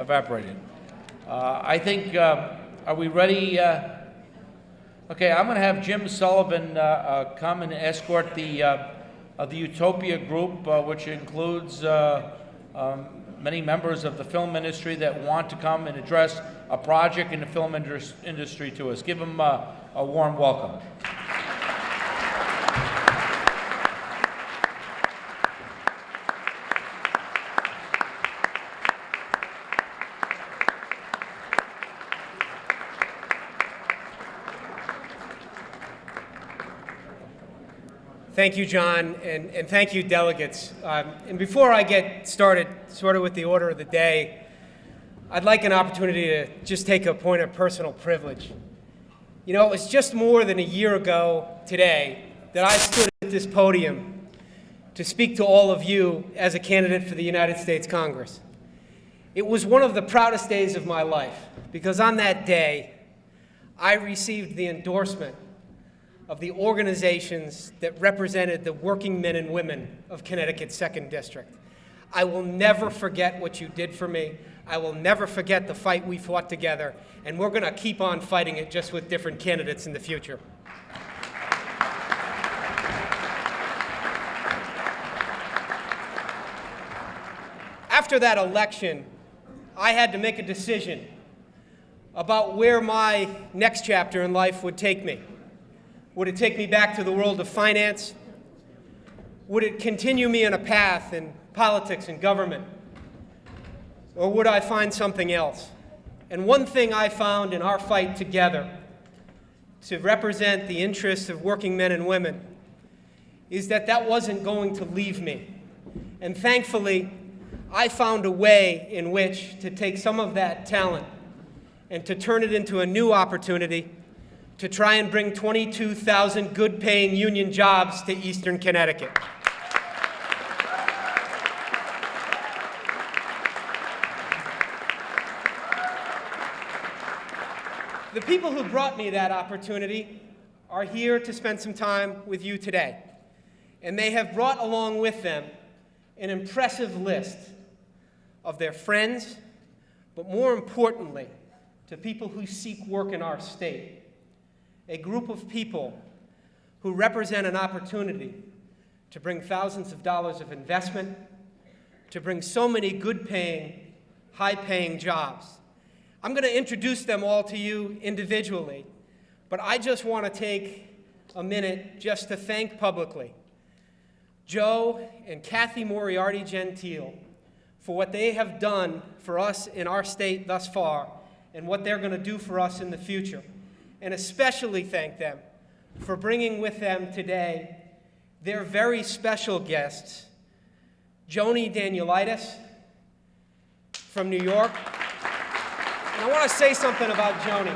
evaporated. I think, are we ready? Okay, I'm going to have Jim Sullivan come and escort the UTOPIA group, which includes many members of the film industry that want to come and address a project in the film industry to us. Give them a warm welcome. Thank you, John, and thank you, delegates. And before I get started, sort of with the order of the day, I'd like an opportunity to just take a point of personal privilege. You know, it was just more than a year ago today that I stood at this podium to speak to all of you as a candidate for the United States Congress. It was one of the proudest days of my life, because on that day, I received the endorsement of the organizations that represented the working men and women of Connecticut's 2nd District. I will never forget what you did for me. I will never forget the fight we fought together, and we're going to keep on fighting it, just with different candidates in the future. After that election, I had to make a decision about where my next chapter in life would take me. Would it take me back to the world of finance? Would it continue me on a path in politics and government? Or would I find something else? And one thing I found in our fight together to represent the interests of working men and women is that that wasn't going to leave me. And thankfully, I found a way in which to take some of that talent and to turn it into a new opportunity to try and bring 22,000 good-paying union jobs to Eastern Connecticut. The people who brought me that opportunity are here to spend some time with you today. And they have brought along with them an impressive list of their friends, but more importantly, to people who seek work in our state. A group of people who represent an opportunity to bring thousands of dollars of investment, to bring so many good-paying, high-paying jobs. I'm going to introduce them all to you individually, but I just want to take a minute just to thank publicly Joe and Kathy Moriarty Gentile for what they have done for us in our state thus far and what they're going to do for us in the future. And especially thank them for bringing with them today their very special guests, Joni Danielitis from New York. And I want to say something about Joni.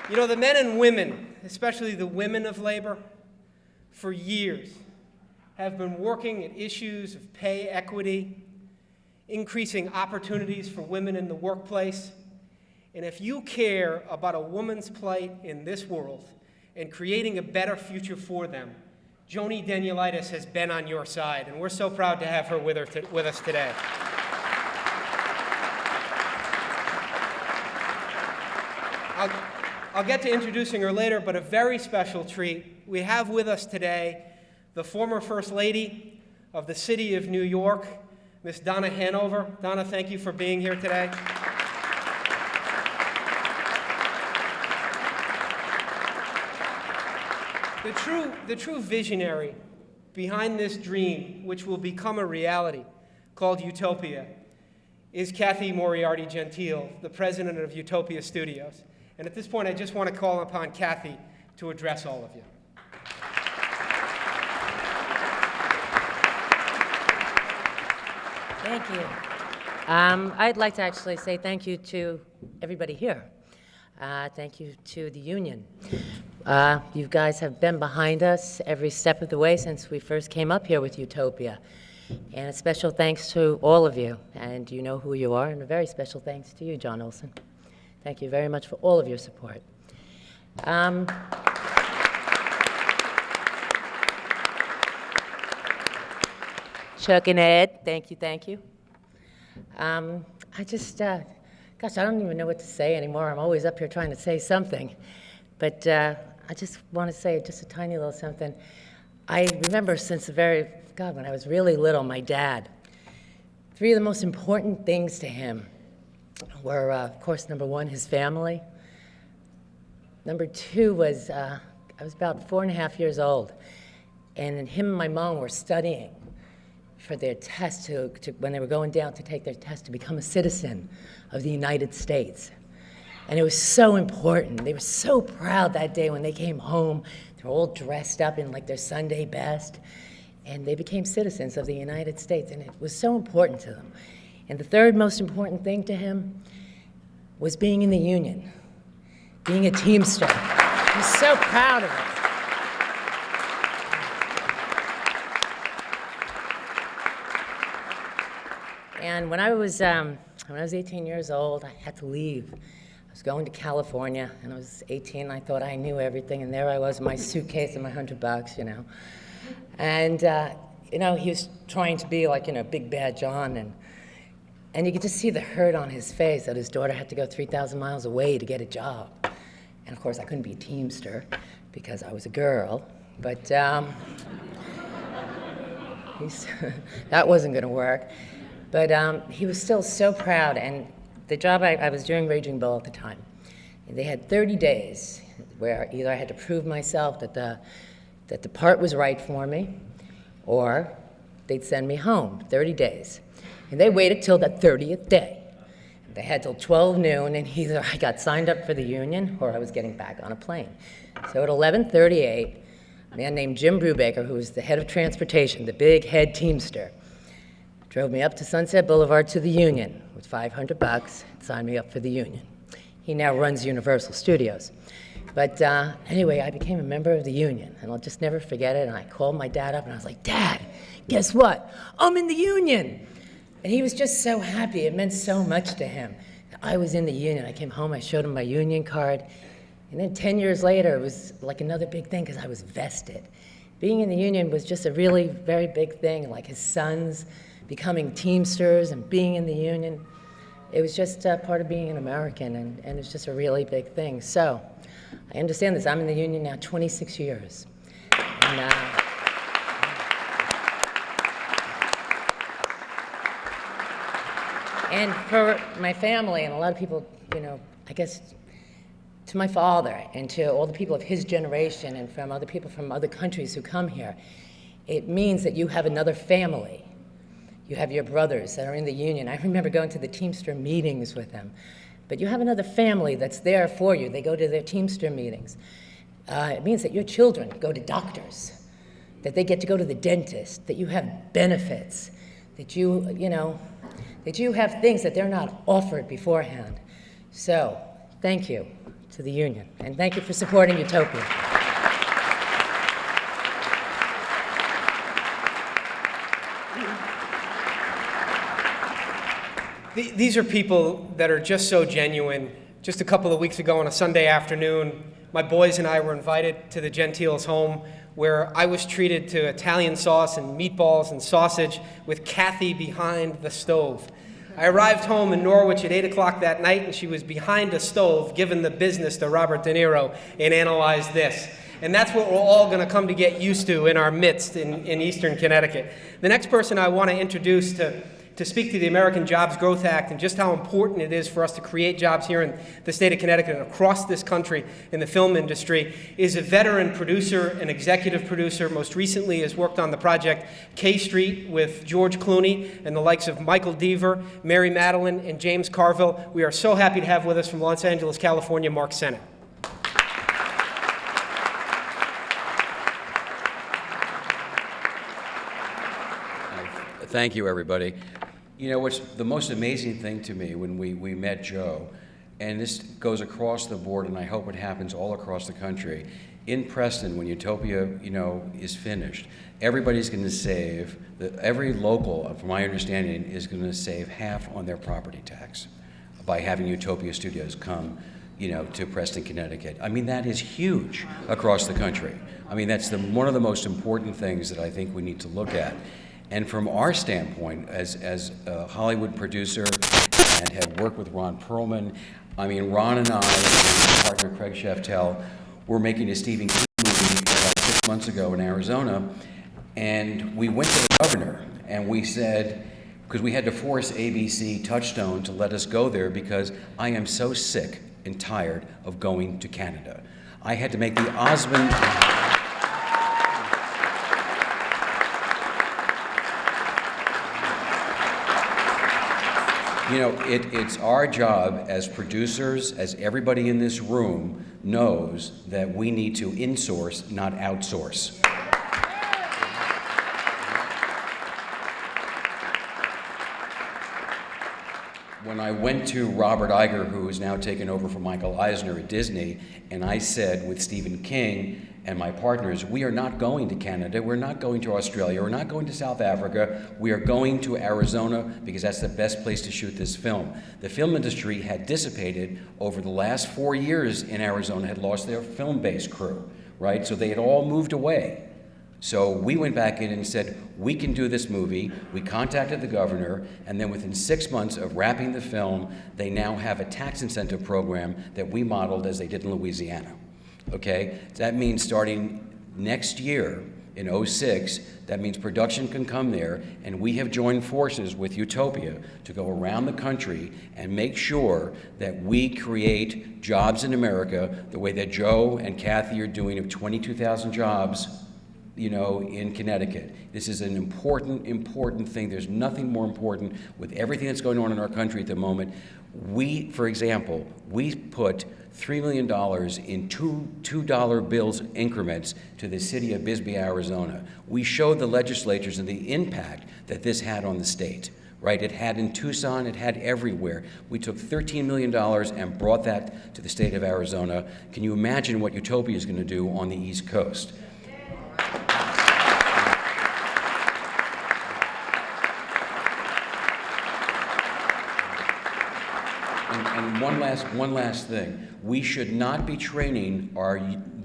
You know, the men and women, especially the women of labor, for years have been working at issues of pay equity, increasing opportunities for women in the workplace. And if you care about a woman's plight in this world and creating a better future for them, Joni Danielitis has been on your side, and we're so proud to have her with us today. I'll get to introducing her later, but a very special treat. We have with us today the former First Lady of the City of New York, Miss Donna Hanover. Donna, thank you for being here today. The true visionary behind this dream, which will become a reality, called UTOPIA, is Kathy Moriarty Gentile, the president of UTOPIA Studios. And at this point, I just want to call upon Kathy to address all of you. Thank you. I'd like to actually say thank you to everybody here. Thank you to the union. You guys have been behind us every step of the way since we first came up here with UTOPIA. And a special thanks to all of you, and you know who you are, and a very special thanks to you, John Olson. Thank you very much for all of your support. Chuck and Ed, thank you, thank you. I just, gosh, I don't even know what to say anymore. I'm always up here trying to say something. But I just want to say just a tiny little something. I remember since the very, God, when I was really little, my dad, three of the most important things to him were, of course, number one, his family. Number two was, I was about 4.5 years old, and him and my mom were studying for their test when they were going down to take their test to become a citizen of the United States. And it was so important. They were so proud that day when they came home. They were all dressed up in like their Sunday best, and they became citizens of the United States, and it was so important to them. And the third most important thing to him was being in the Union, being a Teamster. He was so proud of it. And when I was 18 years old, I had to leave. I was going to California, and I was 18. I thought I knew everything, and there I was, my suitcase and my $100, you know. And you know, he was trying to be like, you know, Big Bad John, and you could just see the hurt on his face that his daughter had to go 3,000 miles away to get a job. And of course, I couldn't be a Teamster because I was a girl, but that wasn't going to work. But he was still so proud, and the job I was doing Raging Bull at the time, they had 30 days where either I had to prove myself that the part was right for me, or they'd send me home, 30 days. And they waited till the 30th day. They had till 12 noon, and either I got signed up for the union or I was getting back on a plane. So at 11:38, a man named Jim Brubaker, who was the head of transportation, the big head Teamster, drove me up to Sunset Boulevard to the union with $500 and signed me up for the union. He now runs Universal Studios. But anyway, I became a member of the union, and I'll just never forget it. And I called my dad up, and I was like, "Dad, guess what? I'm in the union." And he was just so happy. It meant so much to him. I was in the union. I came home, I showed him my union card. And then 10 years later, it was like another big thing because I was vested. Being in the union was just a really very big thing, like his sons becoming Teamsters and being in the union. It was just part of being an American, and it's just a really big thing. So I understand this. I'm in the union now 26 years. And for my family and a lot of people, you know, I guess to my father and to all the people of his generation and from other people from other countries who come here, it means that you have another family. You have your brothers that are in the union. I remember going to the Teamster meetings with them. But you have another family that's there for you. They go to their Teamster meetings. It means that your children go to doctors, that they get to go to the dentist, that you have benefits, that that you have things that they're not offered beforehand. So, thank you to the union, and thank you for supporting Utopia. These are people that are just so genuine. Just a couple of weeks ago on a Sunday afternoon, my boys and I were invited to the Gentiles' home where I was treated to Italian sauce and meatballs and sausage with Kathy behind the stove. I arrived home in Norwich at 8 o'clock that night, and she was behind a stove giving the business to Robert De Niro and Analyze This. And that's what we're all going to come to get used to in our midst in Eastern Connecticut. The next person I want to introduce to speak to the American Jobs Growth Act and just how important it is for us to create jobs here in the state of Connecticut and across this country in the film industry is a veteran producer, an executive producer, most recently has worked on the project K Street with George Clooney and the likes of Michael Deaver, Mary Madeline, and James Carville. We are so happy to have with us from Los Angeles, California, Mark Sennett. Thank you, everybody. You know, what's the most amazing thing to me when we met Joe, and this goes across the board, and I hope it happens all across the country, in Preston, when Utopia, is finished, everybody's going to save, every local, from my understanding, is going to save half on their property tax by having Utopia Studios come, to Preston, Connecticut. I mean, that is huge across the country. I mean, that's one of the most important things that I think we need to look at. And from our standpoint, as a Hollywood producer and have worked with Ron Perlman, I mean, Ron and I and my partner Craig Sheftel were making a Stephen King movie about 6 months ago in Arizona, and we went to the governor and we said, because we had to force ABC Touchstone to let us go there because I am so sick and tired of going to Canada. I had to make the Osmond... You know, it's our job as producers, as everybody in this room knows, that we need to insource, not outsource. When I went to Robert Iger, who is now taken over from Michael Eisner at Disney, and I said with Stephen King and my partners, we are not going to Canada, we're not going to Australia, we're not going to South Africa, we are going to Arizona because that's the best place to shoot this film. The film industry had dissipated over the last 4 years in Arizona, had lost their film-based crew, right? So they had all moved away. So we went back in and said, we can do this movie. We contacted the governor, and then within 6 months of wrapping the film, they now have a tax incentive program that we modeled as they did in Louisiana. Okay? That means starting next year, in '06, that means production can come there, and we have joined forces with Utopia to go around the country and make sure that we create jobs in America the way that Joe and Kathy are doing of 22,000 jobs, you know, in Connecticut. This is an important thing. There's nothing more important with everything that's going on in our country at the moment. We, for example, we put $3 million in $2 bills increments to the city of Bisbee, Arizona. We showed the legislatures and the impact that this had on the state, right? It had in Tucson, it had everywhere. We took $13 million and brought that to the state of Arizona. Can you imagine what Utopia is going to do on the East Coast? And one last thing. We should not be training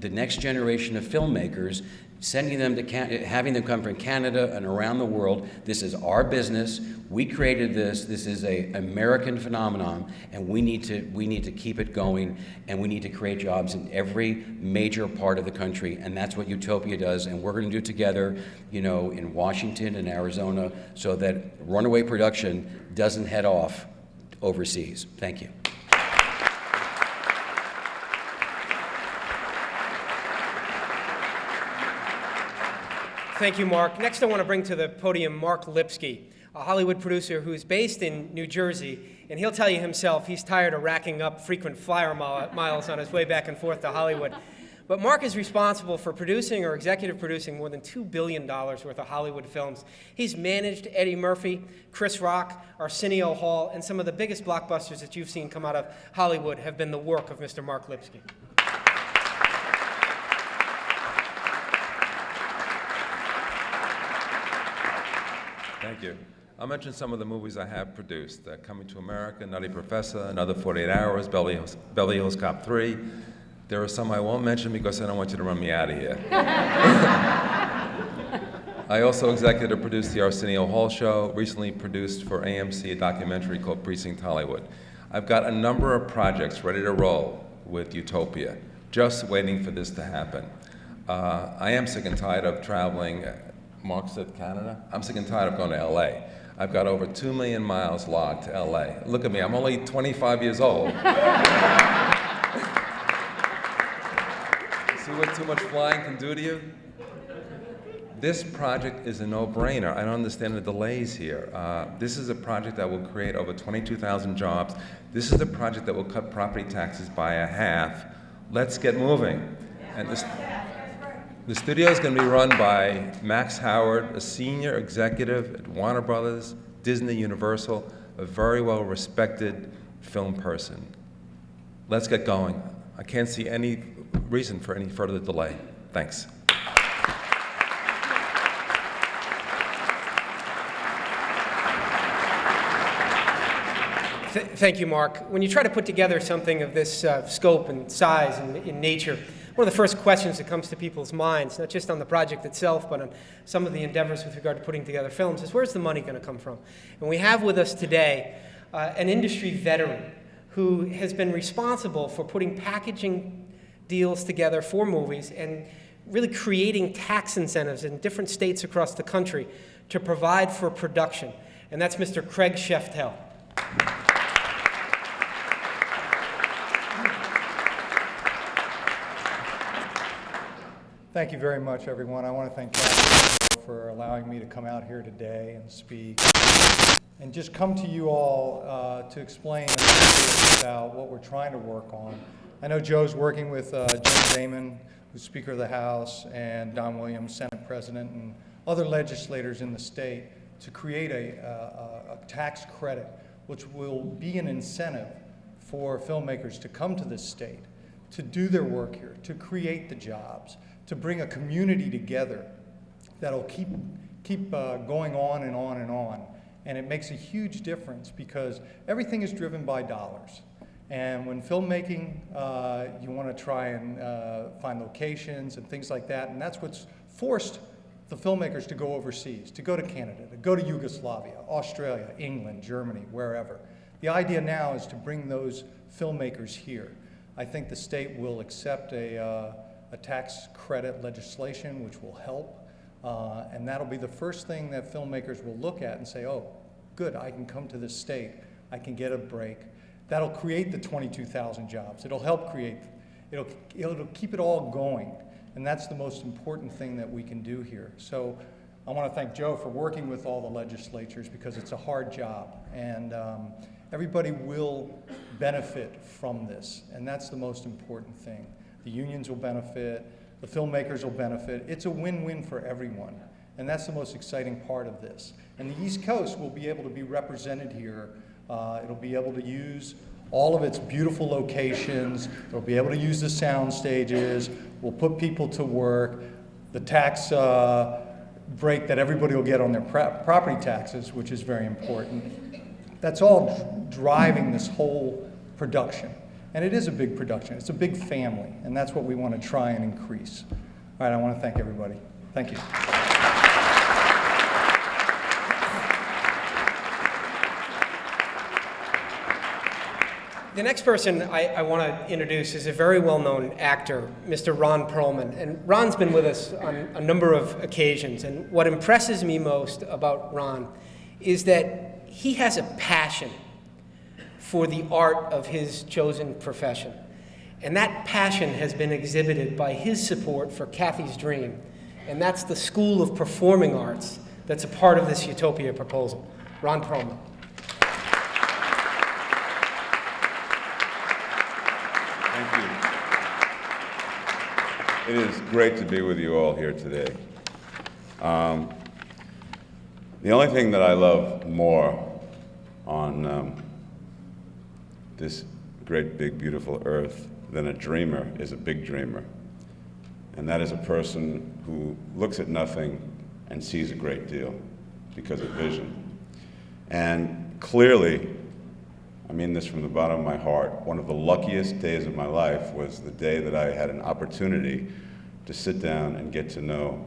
the next generation of filmmakers, sending them to having them come from Canada and around the world. This is our business. We created this. This is an American phenomenon, and we need to keep it going, and we need to create jobs in every major part of the country, and that's what Utopia does, and we're going to do it together, you know, in Washington and Arizona, so that runaway production doesn't head off overseas. Thank you. Thank you, Mark. Next, I want to bring to the podium Mark Lipsky, a Hollywood producer who's based in New Jersey, and he'll tell you himself he's tired of racking up frequent flyer miles on his way back and forth to Hollywood. But Mark is responsible for producing or executive producing more than $2 billion worth of Hollywood films. He's managed Eddie Murphy, Chris Rock, Arsenio Hall, and some of the biggest blockbusters that you've seen come out of Hollywood have been the work of Mr. Mark Lipsky. Thank you. I'll mention some of the movies I have produced. Coming to America, Nutty Professor, Another 48 Hours, Beverly Hills Cop 3. There are some I won't mention because I don't want you to run me out of here. I also executive produced the Arsenio Hall Show, recently produced for AMC a documentary called Precinct Hollywood. I've got a number of projects ready to roll with Utopia, just waiting for this to happen. I am sick and tired of traveling. Mark said Canada. I'm sick and tired of going to LA. I've got over 2 million miles logged to LA. Look at me, I'm only 25 years old. See what too much flying can do to you? This project is a no-brainer. I don't understand the delays here. This is a project that will create over 22,000 jobs. This is a project that will cut property taxes by a half. Let's get moving. And the studio is going to be run by Max Howard, a senior executive at Warner Brothers, Disney, Universal, a very well-respected film person. Let's get going. I can't see any reason for any further delay. Thanks. Thank you, Mark. When you try to put together something of this scope and size and in nature, one of the first questions that comes to people's minds, not just on the project itself, but on some of the endeavors with regard to putting together films, is where's the money going to come from? And we have with us today an industry veteran who has been responsible for putting packaging deals together for movies and really creating tax incentives in different states across the country to provide for production. And that's Mr. Craig Sheftel. Thank you very much, everyone. I want to thank Kathy for allowing me to come out here today and speak and just come to you all to explain a little bit about what we're trying to work on. I know Joe's working with Jim Damon, who's Speaker of the House, and Don Williams, Senate President, and other legislators in the state to create a tax credit, which will be an incentive for filmmakers to come to this state, to do their work here, to create the jobs, to bring a community together that'll keep going on and on and on. And it makes a huge difference because everything is driven by dollars. And when filmmaking, you want to try and find locations and things like that, and that's what's forced the filmmakers to go overseas, to go to Canada, to go to Yugoslavia, Australia, England, Germany, wherever. The idea now is to bring those filmmakers here. I think the state will accept a tax credit legislation, which will help, and that'll be the first thing that filmmakers will look at and say, oh, good, I can come to this state, I can get a break. That'll create the 22,000 jobs. It'll help create, it'll keep it all going, and that's the most important thing that we can do here. So I want to thank Joe for working with all the legislatures because it's a hard job, and everybody will benefit from this, and that's the most important thing. The unions will benefit, the filmmakers will benefit. It's a win-win for everyone, and that's the most exciting part of this. And the East Coast will be able to be represented here. It'll be able to use all of its beautiful locations. It'll be able to use the sound stages. We'll put people to work. The tax break that everybody will get on their property taxes, which is very important. That's all driving this whole production. And it is a big production. It's a big family, and that's what we want to try and increase. All right, I want to thank everybody. Thank you. The next person I want to introduce is a very well-known actor, Mr. Ron Perlman. And Ron's been with us on a number of occasions. And what impresses me most about Ron is that he has a passion for the art of his chosen profession. And that passion has been exhibited by his support for Kathy's Dream. And that's the School of Performing Arts that's a part of this Utopia proposal. Ron Perlman. It is great to be with you all here today. The only thing that I love more on this great, big, beautiful earth than a dreamer is a big dreamer. And that is a person who looks at nothing and sees a great deal because of vision. And clearly, I mean this from the bottom of my heart, one of the luckiest days of my life was the day that I had an opportunity to sit down and get to know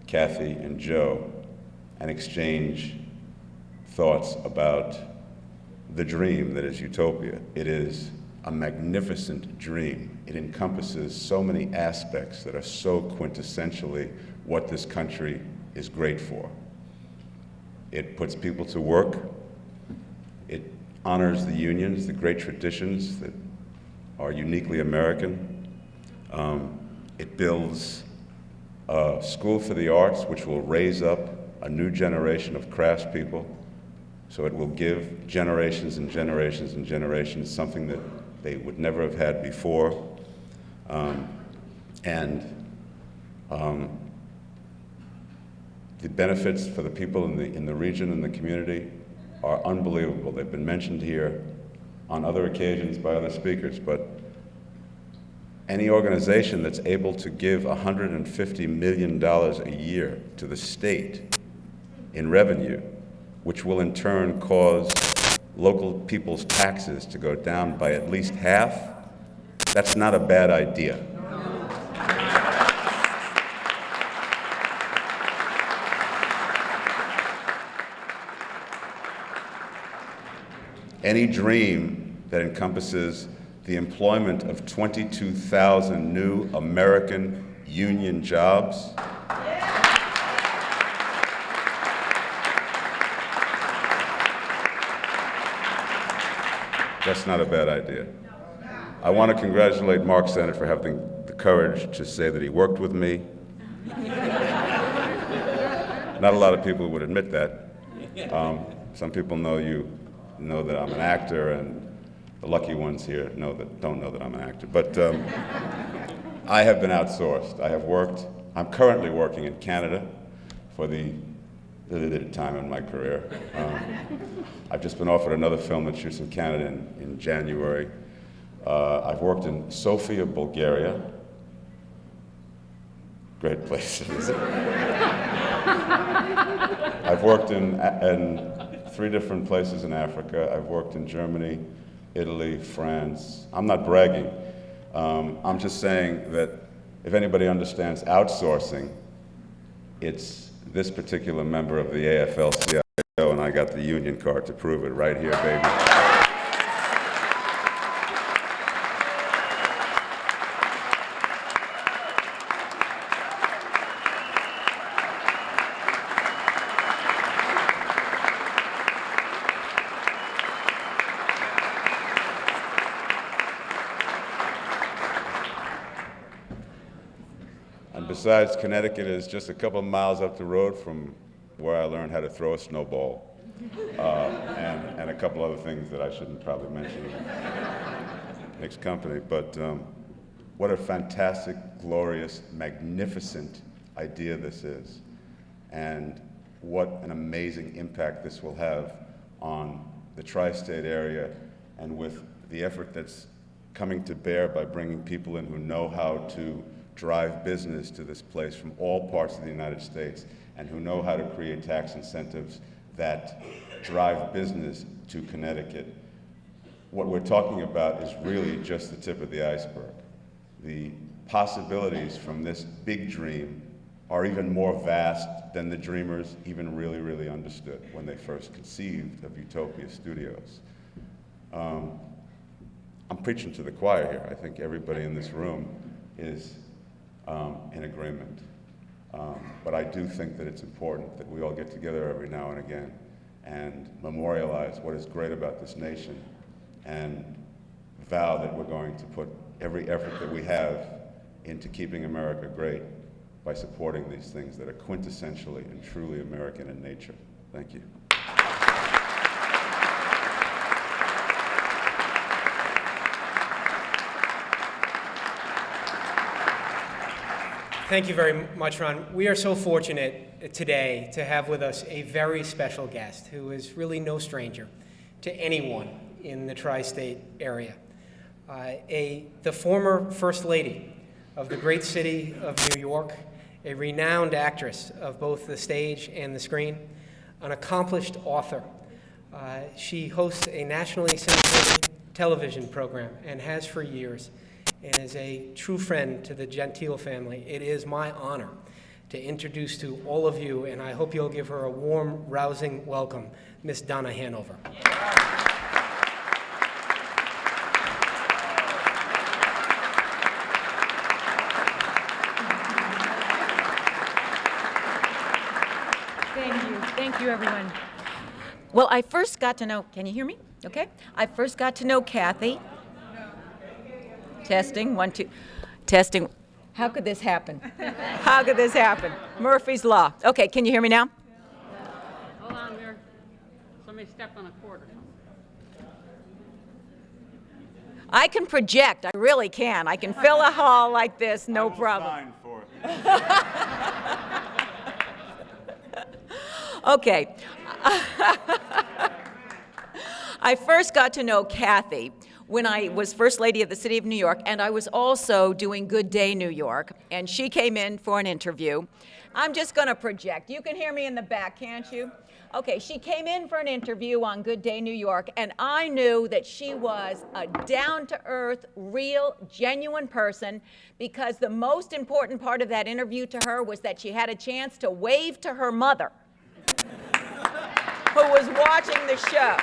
Kathy and Joe and exchange thoughts about the dream that is Utopia. It is a magnificent dream. It encompasses so many aspects that are so quintessentially what this country is great for. It puts people to work. It honors the unions, the great traditions that are uniquely American. It builds a school for the arts, which will raise up a new generation of craftspeople. So it will give generations and generations and generations something that they would never have had before. The benefits for the people in the region and the community are unbelievable. They've been mentioned here on other occasions by other speakers, but any organization that's able to give $150 million a year to the state in revenue, which will in turn cause local people's taxes to go down by at least half, that's not a bad idea. any dream that encompasses the employment of 22,000 new American union jobs? That's not a bad idea. I want to congratulate Mark Sennett for having the courage to say that he worked with me. Not a lot of people would admit that. Some people know that I'm an actor, and the lucky ones here don't know that I'm an actor. But I have been outsourced. I'm currently working in Canada for the limited time in my career. I've just been offered another film that shoots in Canada in January. I've worked in Sofia, Bulgaria. Great place, isn't it? I've worked in 3 different places in Africa. I've worked in Germany, Italy, France. I'm not bragging. I'm just saying that if anybody understands outsourcing, it's this particular member of the AFL-CIO, and I got the union card to prove it right here, baby. And besides, Connecticut is just a couple of miles up the road from where I learned how to throw a snowball, and a couple other things that I shouldn't probably mention in Nick's company. But what a fantastic, glorious, magnificent idea this is, and what an amazing impact this will have on the tri-state area, and with the effort that's coming to bear by bringing people in who know how to drive business to this place from all parts of the United States, and who know how to create tax incentives that drive business to Connecticut. What we're talking about is really just the tip of the iceberg. The possibilities from this big dream are even more vast than the dreamers even really understood when they first conceived of Utopia Studios. I'm preaching to the choir here. I think everybody in this room is in agreement. But I do think that it's important that we all get together every now and again and memorialize what is great about this nation, and vow that we're going to put every effort that we have into keeping America great by supporting these things that are quintessentially and truly American in nature. Thank you. Thank you very much, Ron. We are so fortunate today to have with us a very special guest who is really no stranger to anyone in the tri-state area. The former First Lady of the great city of New York, a renowned actress of both the stage and the screen, an accomplished author. She hosts a nationally syndicated television program and has for years, and is a true friend to the Gentile family. It is my honor to introduce to all of you, and I hope you'll give her a warm, rousing welcome, Miss Donna Hanover. Thank you, everyone. Well, I first got to know, can you hear me? Okay. I first got to know Kathy. Testing, 1, 2, testing. How could this happen? How could this happen? Murphy's Law. Okay, can you hear me now? Hold on there. Somebody stepped on a cord or something. I can project, I really can. I can fill a hall like this, no problem. Sign for it. Okay. I first got to know Kathy when I was First Lady of the City of New York, and I was also doing Good Day New York, and she came in for an interview. I'm just going to project. You can hear me in the back, can't you? Okay, she came in for an interview on Good Day New York, and I knew that she was a down-to-earth, real, genuine person, because the most important part of that interview to her was that she had a chance to wave to her mother, who was watching the show.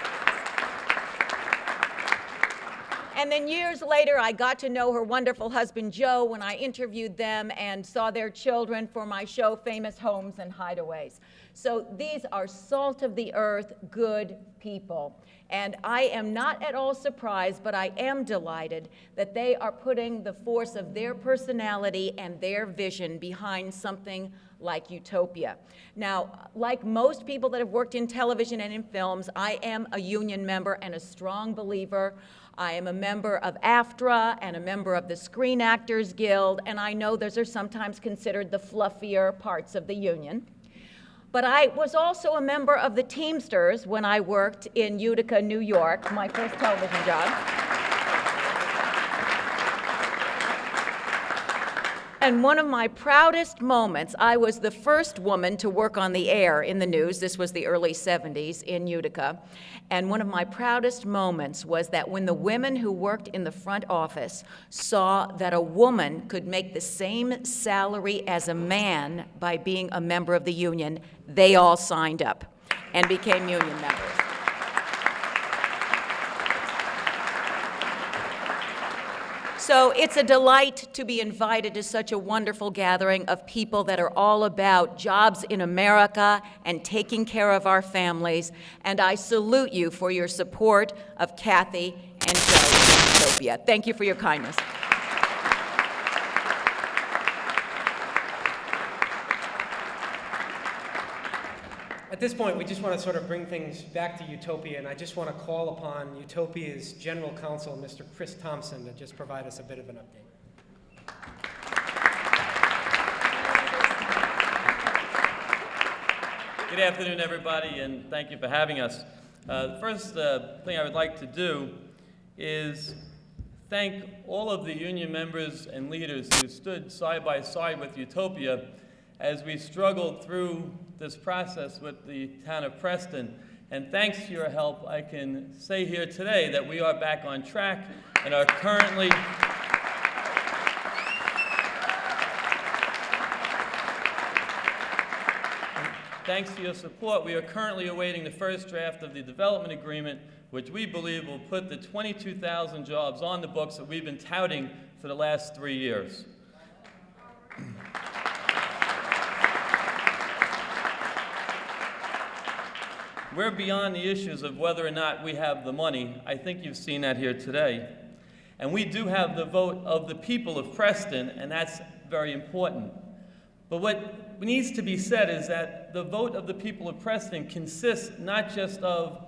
And then years later, I got to know her wonderful husband, Joe, when I interviewed them and saw their children for my show, Famous Homes and Hideaways. So these are salt of the earth, good people. And I am not at all surprised, but I am delighted that they are putting the force of their personality and their vision behind something like Utopia. Now, like most people that have worked in television and in films, I am a union member and a strong believer. I am a member of AFTRA and a member of the Screen Actors Guild, and I know those are sometimes considered the fluffier parts of the union. But I was also a member of the Teamsters when I worked in Utica, New York, my first television job. And one of my proudest moments, I was the first woman to work on the air in the news. This was the early 70s in Utica. And one of my proudest moments was that when the women who worked in the front office saw that a woman could make the same salary as a man by being a member of the union, they all signed up and became union members. So it's a delight to be invited to such a wonderful gathering of people that are all about jobs in America and taking care of our families. And I salute you for your support of Kathy and Joe in Utopia. Thank you for your kindness. At this point, we just want to sort of bring things back to Utopia, and I just want to call upon Utopia's General Counsel, Mr. Chris Thompson, to just provide us a bit of an update. Good afternoon, everybody, and thank you for having us. The first thing I would like to do is thank all of the union members and leaders who stood side by side with Utopia as we struggled through this process with the town of Preston. And thanks to your help, I can say here today that we are back on track and are currently thanks to your support, we are currently awaiting the first draft of the development agreement, which we believe will put the 22,000 jobs on the books that we've been touting for the last 3 years. We're beyond the issues of whether or not we have the money. I think you've seen that here today. And we do have the vote of the people of Preston, and that's very important. But what needs to be said is that the vote of the people of Preston consists not just of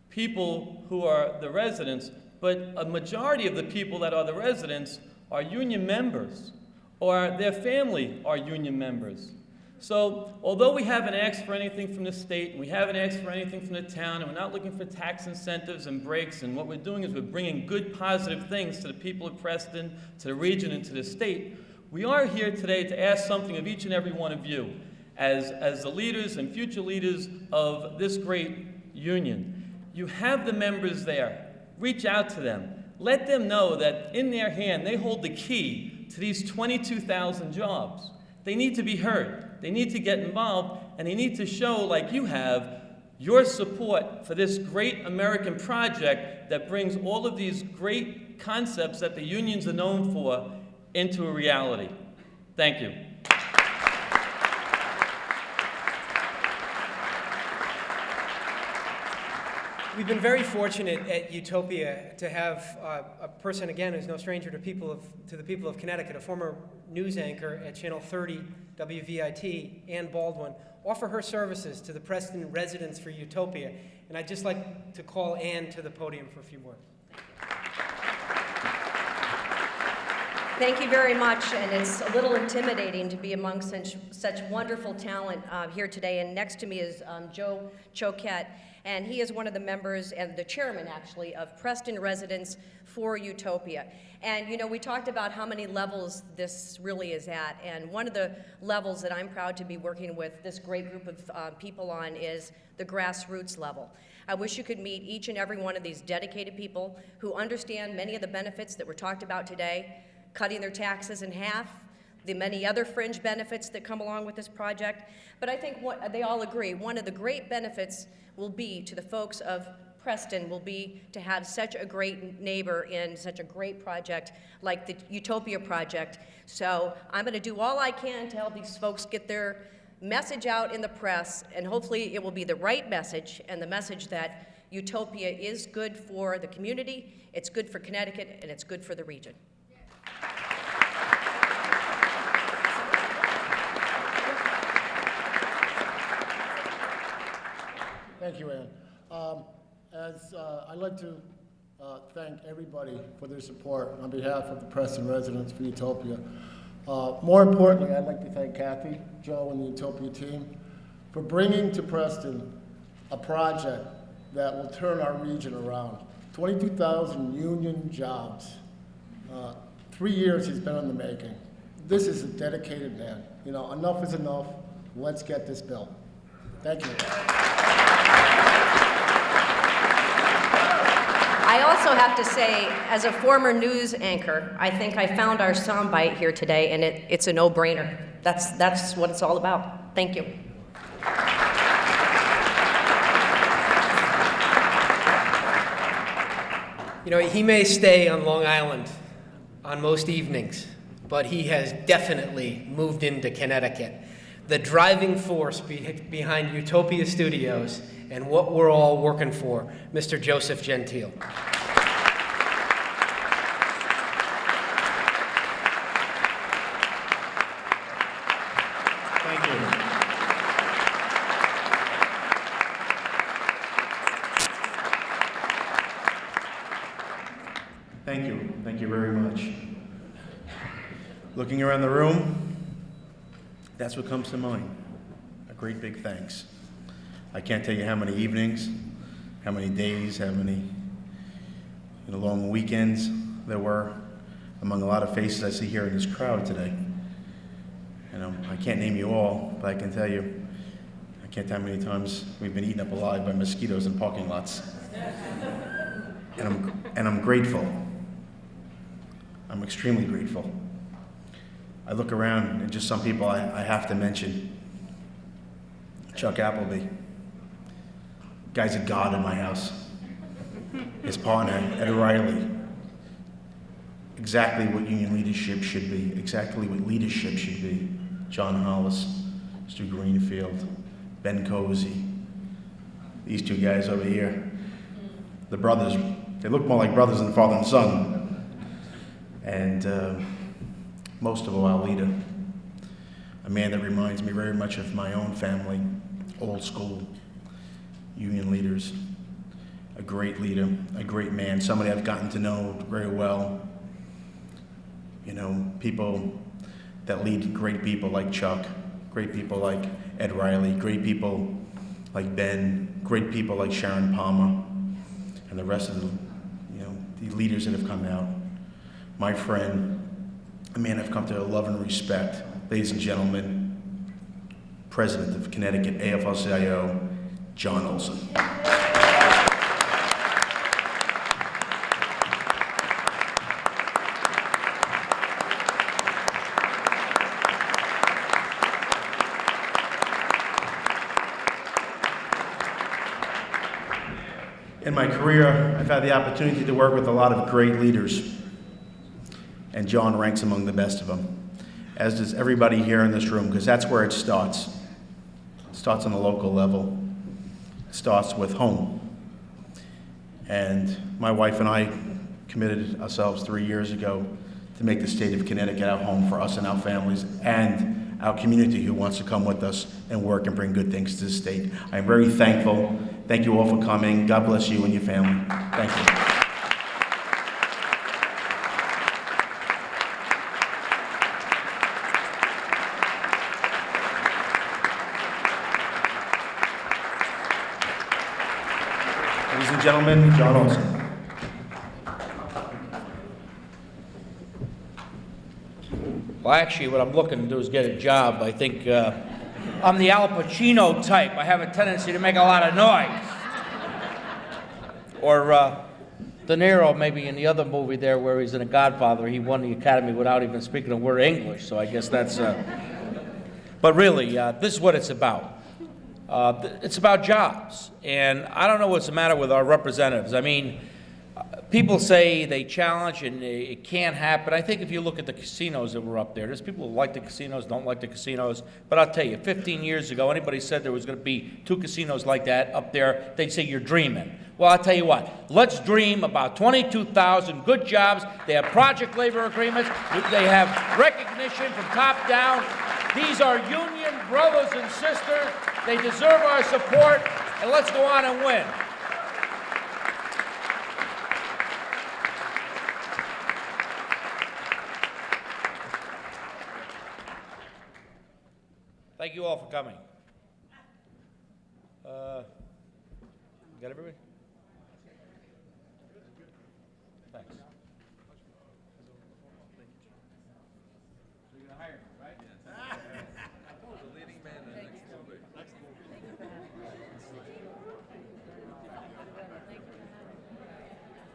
people who are the residents, but a majority of the people that are the residents are union members, or their family are union members. So, although we haven't asked for anything from the state, and we haven't asked for anything from the town, and we're not looking for tax incentives and breaks, and what we're doing is we're bringing good, positive things to the people of Preston, to the region, and to the state, we are here today to ask something of each and every one of you as the leaders and future leaders of this great union. You have the members there. Reach out to them. Let them know that in their hand, they hold the key to these 22,000 jobs. They need to be heard. They need to get involved, and they need to show, like you have, your support for this great American project that brings all of these great concepts that the unions are known for into a reality. Thank you. We've been very fortunate at Utopia to have a person, again, who's no stranger to the people of Connecticut, a former news anchor at Channel 30 WVIT, Ann Baldwin, offer her services to the Preston residents for Utopia. And I'd just like to call Ann to the podium for a few words. Thank you very much, and it's a little intimidating to be among such wonderful talent here today. And next to me is Joe Choquette, and he is one of the members and the chairman, actually, of Preston Residents for Utopia. And you know, we talked about how many levels this really is at, and one of the levels that I'm proud to be working with this great group of people on is the grassroots level. I wish you could meet each and every one of these dedicated people who understand many of the benefits that were talked about today, cutting their taxes in half, the many other fringe benefits that come along with this project. But I think they all agree, one of the great benefits will be to the folks of Preston will be to have such a great neighbor in such a great project like the Utopia project. So I'm going to do all I can to help these folks get their message out in the press, and hopefully it will be the right message, and the message that Utopia is good for the community, it's good for Connecticut, and it's good for the region. Thank you, Ann. I'd like to thank everybody for their support on behalf of the Preston residents for Utopia. More importantly, I'd like to thank Kathy, Joe, and the Utopia team for bringing to Preston a project that will turn our region around. 22,000 union jobs. 3 years he's been in the making. This is a dedicated man. You know, enough is enough. Let's get this bill. Thank you. I also have to say, as a former news anchor, I think I found our soundbite here today, and it's a no-brainer. That's what it's all about. Thank you. You know, he may stay on Long Island on most evenings, but he has definitely moved into Connecticut. The driving force behind Utopia Studios and what we're all working for, Mr. Joseph Gentile. Thank you. Thank you. Thank you very much. Looking around the room, that's what comes to mind. A great big thanks. I can't tell you how many evenings, how many days, how many long weekends there were among a lot of faces I see here in this crowd today. I can't name you all, but I can tell you, I can't tell how many times we've been eaten up alive by mosquitoes in parking lots. And I'm grateful. I'm extremely grateful. I look around, and just some people I have to mention. Chuck Appleby. Guy's a god in my house. His partner, Ed Riley. Exactly what union leadership should be. Exactly what leadership should be. John Hollis, Stu Greenfield, Ben Cozy. These two guys over here. The brothers, they look more like brothers than father and son. And most of all, our leader. A man that reminds me very much of my own family, old school union leaders. A great leader, a great man, somebody I've gotten to know very well. People that lead great people like Chuck, great people like Ed Riley, great people like Ben, great people like Sharon Palmer, and the rest of the leaders that have come out. My friend, a man I've come to love and respect, ladies and gentlemen, President of Connecticut AFL-CIO, John Olson. In my career, I've had the opportunity to work with a lot of great leaders, and John ranks among the best of them, as does everybody here in this room, because that's where it starts. It starts on the local level. It starts with home. And my wife and I committed ourselves 3 years ago to make the state of Connecticut our home for us and our families and our community who wants to come with us and work and bring good things to the state. I'm very thankful. Thank you all for coming. God bless you and your family. Thank you. Ladies and gentlemen, John Olson. Well, actually, what I'm looking to do is get a job. I think I'm the Al Pacino type. I have a tendency to make a lot of noise. Or De Niro, maybe in the other movie there where he's in a Godfather, he won the Academy without even speaking a word of English. So I guess that's... But really, this is what it's about. It's about jobs. And I don't know what's the matter with our representatives. I mean, people say they challenge and it can't happen. I think if you look at the casinos that were up there, there's people who like the casinos, don't like the casinos. But I'll tell you, 15 years ago, anybody said there was going to be 2 casinos like that up there, they'd say you're dreaming. Well, I'll tell you what, let's dream about 22,000 good jobs. They have project labor agreements. They have recognition from top down. These are union brothers and sisters. They deserve our support, and let's go on and win. Thank you all for coming. Got everybody? Thanks.